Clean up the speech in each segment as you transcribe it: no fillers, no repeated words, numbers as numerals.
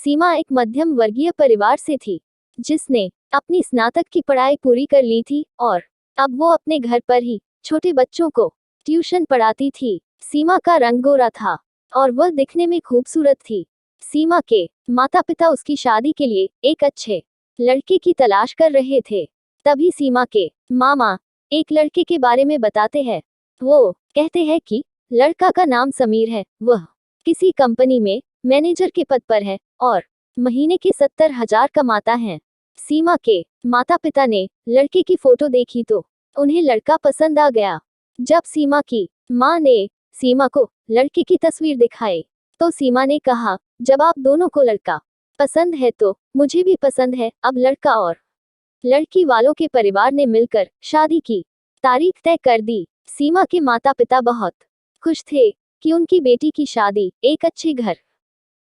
सीमा एक मध्यम वर्गीय परिवार से थी, जिसने अपनी स्नातक की पढ़ाई पूरी कर ली थी और अब वो अपने घर पर ही छोटे बच्चों को ट्यूशन पढ़ाती थी। सीमा का रंग गोरा था और वह दिखने में खूबसूरत थी। सीमा के माता पिता उसकी शादी के लिए एक अच्छे लड़के की तलाश कर रहे थे। तभी सीमा के मामा एक लड़के के बारे में बताते हैं। वो कहते हैं कि लड़का का नाम समीर है, वह किसी कंपनी में मैनेजर के पद पर है और महीने के 70,000 कमाता है। सीमा के माता पिता ने लड़के की फोटो देखी तो उन्हें लड़का पसंद आ गया। जब सीमा की माँ ने सीमा को लड़के की तस्वीर दिखाई तो सीमा ने कहा, जब आप दोनों को लड़का पसंद है तो मुझे भी पसंद है। अब लड़का और लड़की वालों के परिवार ने मिलकर शादी की तारीख तय कर दी। सीमा के माता पिता बहुत खुश थे कि उनकी बेटी की शादी एक अच्छे घर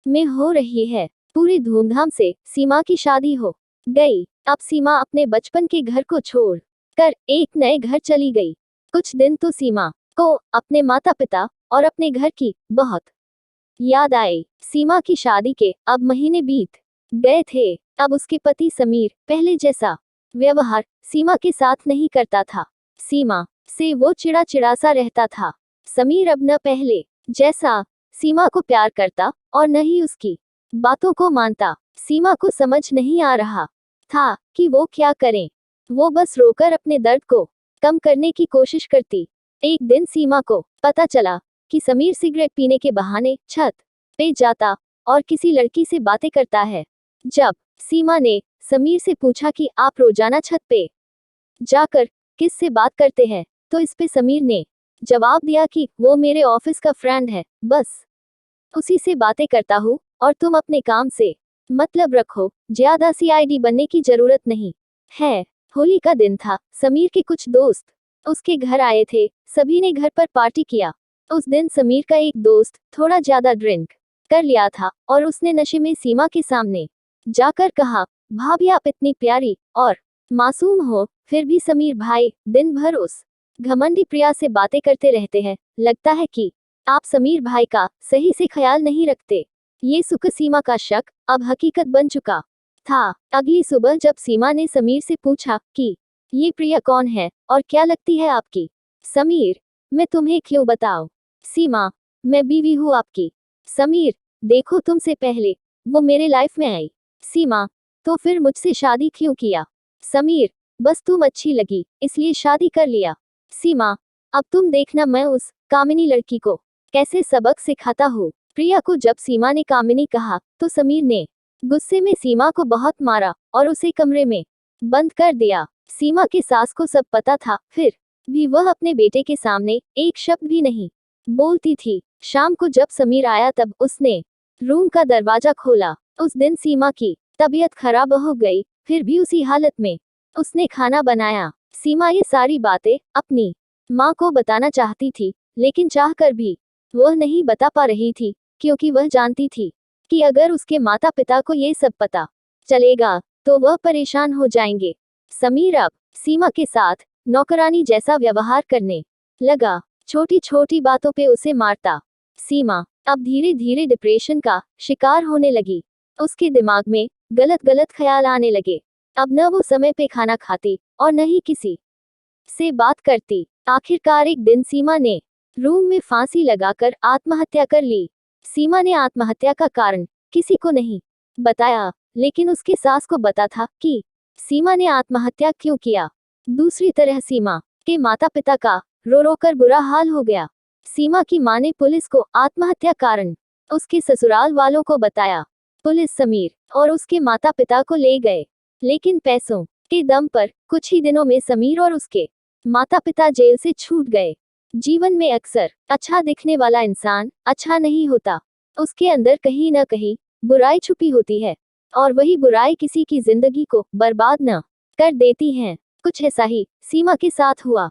में हो रही है। पूरी धूमधाम से सीमा की शादी हो गई। अब सीमा अपने बचपन के घर को छोड़ कर एक नए घर चली गई। कुछ दिन तो सीमा को अपने माता पिता और अपने घर की बहुत याद आई। सीमा की शादी के अब महीने बीत गए थे। अब उसके पति समीर पहले जैसा व्यवहार सीमा के साथ नहीं करता था। सीमा से वो चिड़ा सा रहता था। समीर अब न पहले जैसा सीमा को प्यार करता और न ही उसकी बातों को मानता। सीमा को समझ नहीं आ रहा था कि वो क्या करें। वो बस रोकर अपने दर्द को कम करने की कोशिश करती। एक दिन सीमा को पता चला कि समीर सिगरेट पीने के बहाने छत पे जाता और किसी लड़की से बातें करता है। जब सीमा ने समीर से पूछा कि आप रोजाना छत पे जाकर किस से बात करते हैं, तो इस पे समीर ने जवाब दिया कि वो मेरे ऑफिस का फ्रेंड है, बस उसी से बातें करता हूँ और तुम अपने काम से मतलब रखो, ज्यादा सीआईडी बनने की जरूरत नहीं है। होली का दिन था। समीर के कुछ दोस्त उसके घर आए थे। सभी ने घर पर पार्टी किया। उस दिन समीर का एक दोस्त थोड़ा ज्यादा ड्रिंक कर लिया था और उसने नशे में सीमा के सामने जाकर कहा, भाभी आप इतनी प्यारी और मासूम हो, फिर भी समीर भाई दिन भर उस घमंडी प्रिया से बातें करते रहते हैं। लगता है कि आप समीर भाई का सही से ख्याल नहीं रखते। ये सुख सीमा का शक अब हकीकत बन चुका था। अगली सुबह जब सीमा ने समीर से पूछा कि ये प्रिया कौन है और क्या लगती है आपकी? समीर, मैं तुम्हें क्यों बताऊं? सीमा, मैं बीवी हूँ आपकी। समीर, देखो तुमसे पहले वो मेरे लाइफ में आई। सीमा, तो फिर मुझसे शादी क्यों किया? समीर, बस तुम अच्छी लगी इसलिए शादी कर लिया। सीमा, अब तुम देखना मैं उस कामिनी लड़की को कैसे सबक सिखाता हूँ। प्रिया को जब सीमा ने कामिनी कहा तो समीर ने गुस्से में सीमा को बहुत मारा और उसे कमरे में बंद कर दिया। सीमा के सास को सब पता था, फिर भी वह अपने बेटे के सामने एक शब्द भी नहीं बोलती थी। शाम को जब समीर आया तब उसने रूम का दरवाजा खोला। उस दिन सीमा की तबीयत खराब हो गई, फिर भी उसी हालत में उसने खाना बनाया। सीमा ये सारी बातें अपनी माँ को बताना चाहती थी, लेकिन चाहकर भी वह नहीं बता पा रही थी, क्योंकि वह जानती थी कि अगर उसके माता पिता को ये सब पता चलेगा तो वह परेशान हो जाएंगे। समीर अब सीमा के साथ नौकरानी जैसा व्यवहार करने लगा। छोटी छोटी बातों पे उसे मारता। सीमा अब धीरे धीरे डिप्रेशन का शिकार होने लगी। उसके दिमाग में गलत गलत ख्याल आने लगे। अब न वो समय पे खाना खाती और न ही किसी से बात करती। आखिरकार एक दिन सीमा ने रूम में फांसी लगाकर आत्महत्या कर ली। सीमा ने आत्महत्या का कारण किसी को नहीं बताया, लेकिन उसके सास को पता था कि सीमा ने आत्महत्या क्यों किया। दूसरी तरह सीमा के माता पिता का रो रो कर बुरा हाल हो गया। सीमा की मां ने पुलिस को आत्महत्या कारण उसके ससुराल वालों को बताया। पुलिस समीर और उसके माता पिता को ले गए, लेकिन पैसों के दम पर कुछ ही दिनों में समीर और उसके माता पिता जेल से छूट गए। जीवन में अक्सर अच्छा दिखने वाला इंसान अच्छा नहीं होता। उसके अंदर कहीं न कहीं बुराई छुपी होती है और वही बुराई किसी की जिंदगी को बर्बाद न कर देती है। कुछ ऐसा ही सीमा के साथ हुआ।